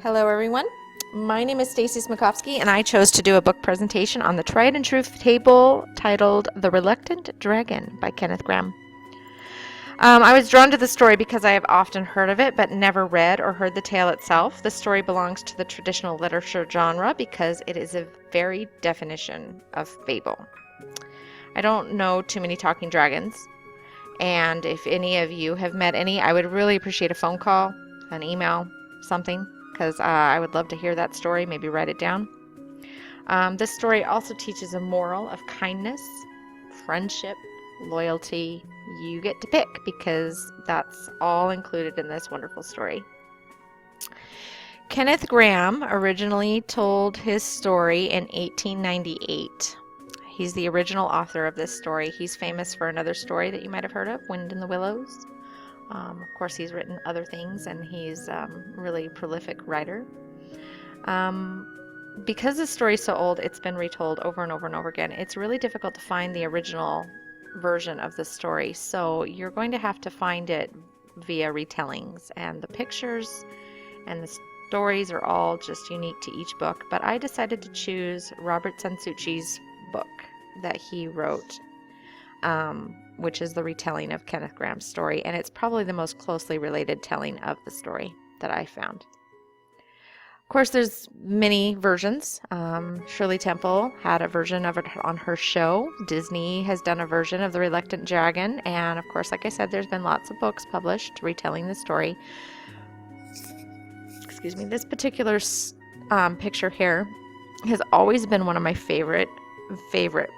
Hello everyone, my name is Stacy Smakovsky and I chose to do a book presentation on the tried and true fable titled The Reluctant Dragon by Kenneth Grahame. I was drawn to the story because I have often heard of it but never read or heard the tale itself. The story belongs to the traditional literature genre because it is a very definition of fable. I don't know too many talking dragons, and if any of you have met any, I would really appreciate a phone call, an email, something, because I would love to hear that story, maybe write it down. This story also teaches a moral of kindness, friendship, loyalty. You get to pick because that's all included in this wonderful story. Kenneth Grahame originally told his story in 1898. He's the original author of this story. He's famous for another story that you might have heard of, Wind in the Willows. Of course, he's written other things, and he's a really prolific writer. Because the story's so old, it's been retold over and over and over again. It's really difficult to find the original version of the story, so you're going to have to find it via retellings. And the pictures and the stories are all just unique to each book, but I decided to choose Robert San Souci's book that he wrote, which is the retelling of Kenneth Grahame's story, and it's probably the most closely related telling of the story that I found. Of course, there's many versions. Shirley Temple had a version of it on her show. Disney has done a version of The Reluctant Dragon, and of course, like I said, there's been lots of books published retelling the story. Excuse me. This particular picture here has always been one of my favorite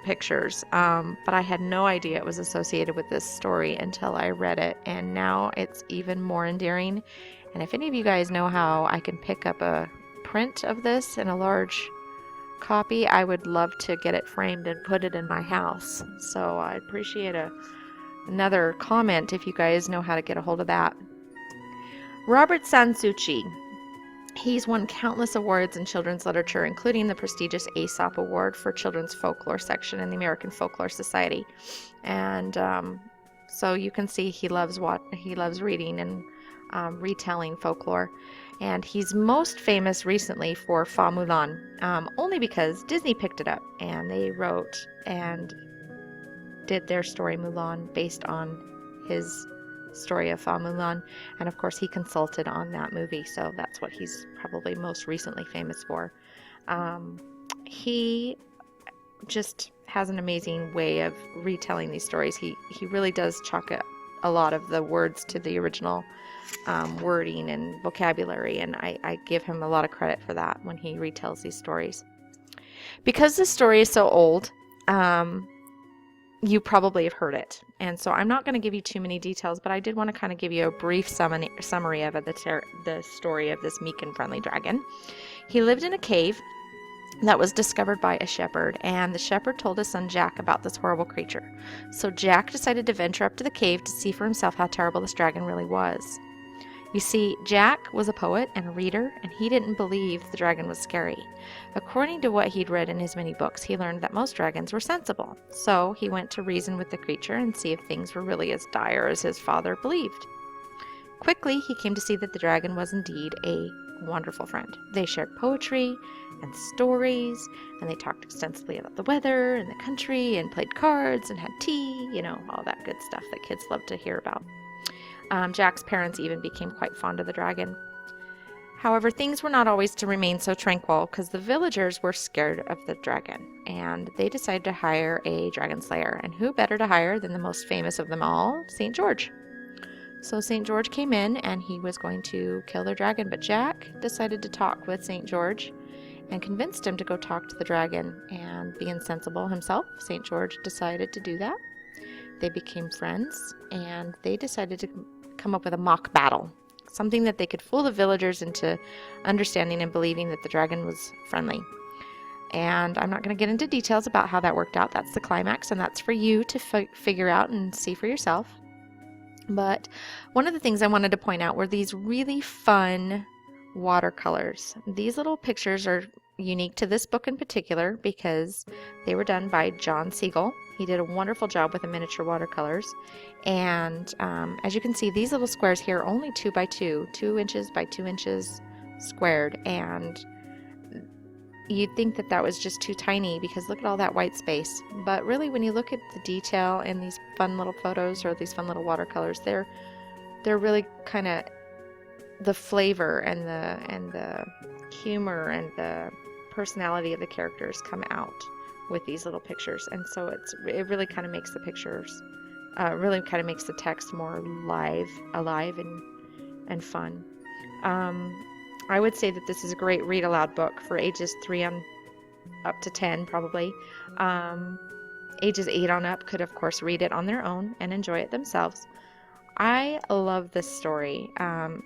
pictures, but I had no idea it was associated with this story until I read it, and now it's even more endearing. And if any of you guys know how I can pick up a print of this in a large copy, I would love to get it framed and put it in my house. So I'd appreciate another comment if you guys know how to get a hold of that. Robert San Souci. He's won countless awards in children's literature, including the prestigious Aesop Award for Children's Folklore section in the American Folklore Society. And so you can see he loves reading and retelling folklore. And he's most famous recently for Fa Mulan, only because Disney picked it up and they wrote and did their story Mulan based on his story of Fa Mulan, and of course he consulted on that movie, so that's what he's probably most recently famous for. He just has an amazing way of retelling these stories. He really does chalk a lot of the words to the original wording and vocabulary, and I give him a lot of credit for that when he retells these stories. Because this story is so old, you probably have heard it, and so I'm not going to give you too many details, but I did want to kind of give you a brief summary of it, the story of this meek and friendly dragon. He lived in a cave that was discovered by a shepherd, and the shepherd told his son Jack about this horrible creature. So Jack decided to venture up to the cave to see for himself how terrible this dragon really was. You see, Jack was a poet and a reader, and he didn't believe the dragon was scary. According to what he'd read in his many books, he learned that most dragons were sensible. So he went to reason with the creature and see if things were really as dire as his father believed. Quickly, he came to see that the dragon was indeed a wonderful friend. They shared poetry and stories, and they talked extensively about the weather and the country, and played cards and had tea, all that good stuff that kids love to hear about. Jack's parents even became quite fond of the dragon. However, things were not always to remain so tranquil, because the villagers were scared of the dragon, and they decided to hire a dragon slayer. And who better to hire than the most famous of them all, St. George. So St. George came in, and he was going to kill their dragon, but Jack decided to talk with St. George and convinced him to go talk to the dragon. And being sensible himself, St. George decided to do that. They became friends, and they decided to come up with a mock battle, something that they could fool the villagers into understanding and believing that the dragon was friendly. And I'm not going to get into details about how that worked out. That's the climax, and that's for you to figure out and see for yourself. But one of the things I wanted to point out were these really fun watercolors. These little pictures are unique to this book in particular because they were done by John Siegel. He did a wonderful job with the miniature watercolors. And as you can see, these little squares here are only 2 by 2, 2 inches by 2 inches squared, and you'd think that that was just too tiny because look at all that white space. But really, when you look at the detail in these fun little photos or these fun little watercolors, they're really kind of the flavor and the humor and the personality of the characters come out with these little pictures, and so it really kind of makes the pictures really kind of makes the text more alive and fun. I would say that this is a great read aloud book for ages 3 on up to 10 probably. Ages 8 on up could of course read it on their own and enjoy it themselves. I love this story.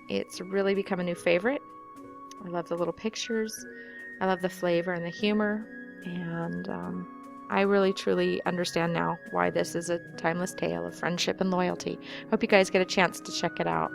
It's really become a new favorite. I love the little pictures. I love the flavor and the humor, and I really truly understand now why this is a timeless tale of friendship and loyalty. Hope you guys get a chance to check it out.